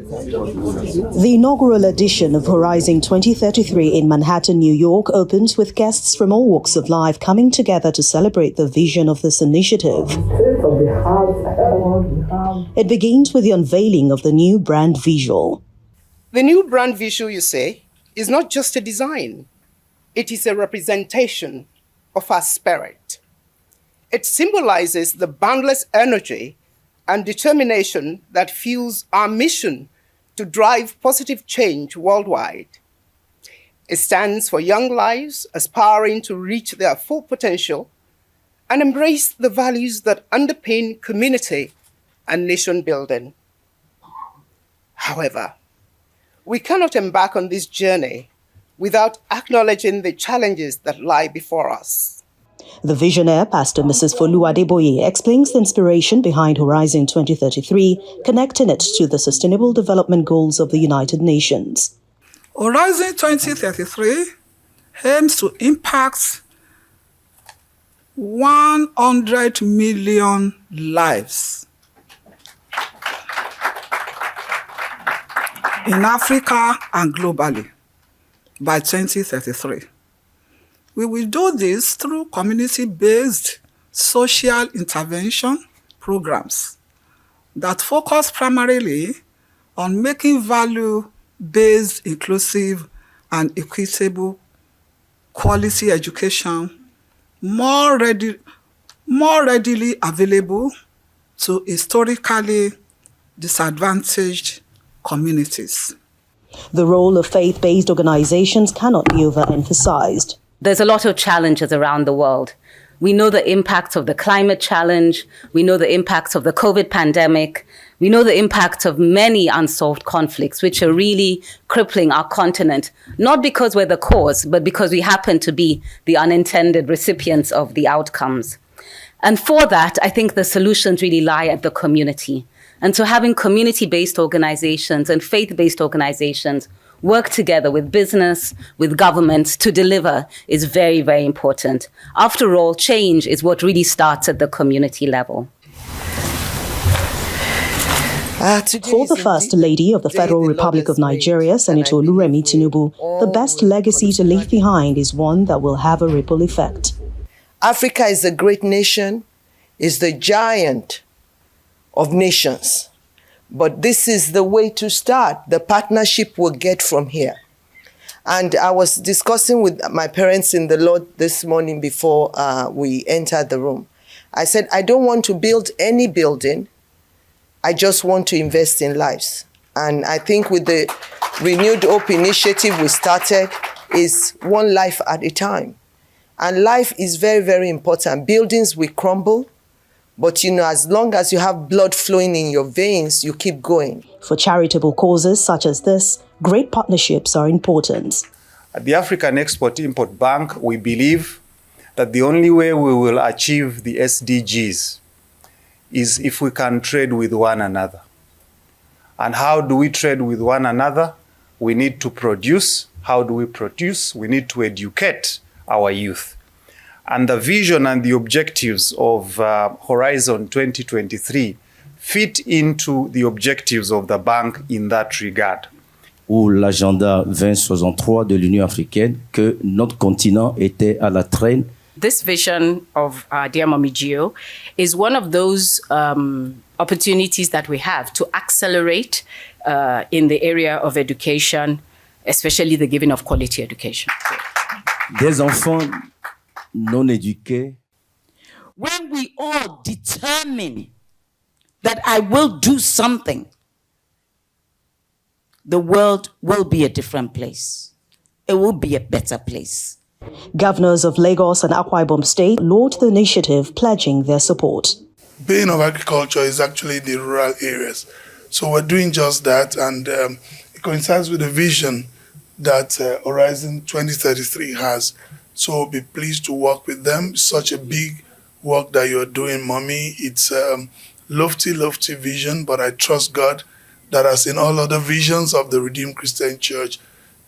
The inaugural edition of Horizon 2033 in Manhattan, New York opens with guests from all walks of life coming together to celebrate the vision of this initiative. It begins with the unveiling of the new brand visual. The new brand visual, you say, is not just a design. It is a representation of our spirit. It symbolizes the boundless energy and determination that fuels our mission to drive positive change worldwide. It stands for young lives aspiring to reach their full potential and embrace the values that underpin community and nation building. However, we cannot embark on this journey without acknowledging the challenges that lie before us. The visionary, Pastor Mrs. Folu Adeboye, explains the inspiration behind Horizon 2033, connecting it to the Sustainable Development Goals of the United Nations. Horizon 2033 aims to impact 100 million lives in Africa and globally by 2033. We will do this through community-based social intervention programs that focus primarily on making value-based, inclusive, and equitable quality education more readily available to historically disadvantaged communities. The role of faith-based organizations cannot be overemphasized. There's a lot of challenges around the world. We know the impacts of the climate challenge. We know the impacts of the COVID pandemic. We know the impacts of many unsolved conflicts, which are really crippling our continent, not because we're the cause, but because we happen to be the unintended recipients of the outcomes. And for that, I think the solutions really lie at the community. And so having community-based organizations and faith-based organizations work together with business, with governments to deliver is very, very important. After all, change is what really starts at the community level. For the First Lady of the Federal Republic of Nigeria, Senator Oluremi Tinubu, the best legacy to leave behind is one that will have a ripple effect. Africa is a great nation, is the giant of nations. But this is the way to start. The partnership we'll get from here. And I was discussing with my parents in the Lord this morning before we entered the room. I said, I don't want to build any building. I just want to invest in lives. And I think with the Renewed Hope initiative we started is one life at a time. And life is very, very important. Buildings will crumble. But, as long as you have blood flowing in your veins, you keep going. For charitable causes such as this, great partnerships are important. At the African Export-Import Bank, we believe that the only way we will achieve the SDGs is if we can trade with one another. And how do we trade with one another? We need to produce. How do we produce? We need to educate our youth. And the vision and the objectives of Horizon 2023 fit into the objectives of the bank in that regard. Ou l'agenda 2063 de l'Union africaine, que notre continent était à la traîne. This vision of Dear Mommy Gio is one of those opportunities that we have to accelerate in the area of education, especially the giving of quality education. Des enfants non éduqués. When we all determine that I will do something, the world will be a different place. It will be a better place. Governors of Lagos and Akwa Ibom State laud the initiative, pledging their support. Being of agriculture is actually in the rural areas. So we're doing just that, and it coincides with the vision that Horizon 2033 has. So be pleased to work with them. Such a big work that you're doing, Mommy. It's lofty, lofty vision, but I trust God that as in all other visions of the Redeemed Christian Church,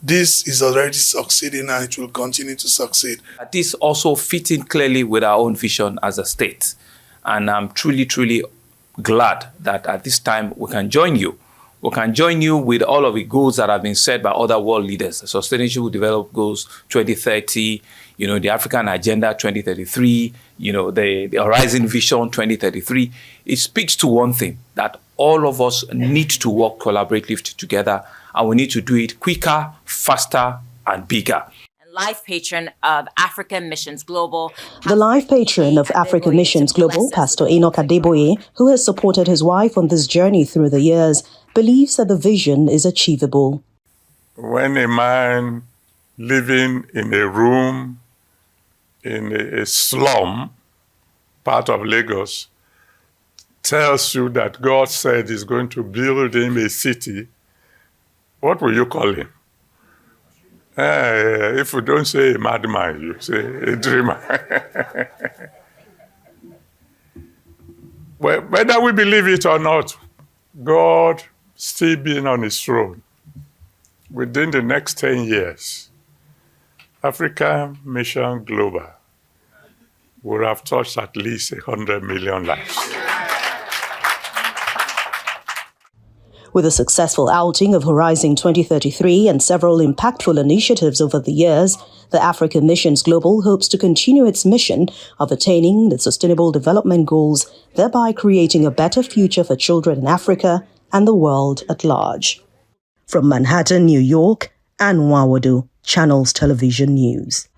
this is already succeeding and it will continue to succeed. This also fits in clearly with our own vision as a state. And I'm truly, truly glad that at this time we can join you we can join you with all of the goals that have been set by other world leaders. The Sustainable Development Goals 2030, the African Agenda 2033, the Horizon Vision 2033. It speaks to one thing, that all of us need to work collaboratively together, and we need to do it quicker, faster, and bigger. Life patron of African Missions Global. The life patron of African Missions Global, Pastor Enoch Adeboye, who has supported his wife on this journey through the years, believes that the vision is achievable. When a man living in a room in a slum part of Lagos tells you that God said he's going to build him a city, what will you call him? If you don't say a madman, you say a dreamer. Well, whether we believe it or not, God still being on his throne, within the next 10 years, African Mission Global would have touched at least 100 million lives. With a successful outing of Horizon 2033 and several impactful initiatives over the years, the African Missions Global hopes to continue its mission of attaining the Sustainable Development Goals, thereby creating a better future for children in Africa and the world at large. From Manhattan, New York, Ann Nwawadu, Channels Television News.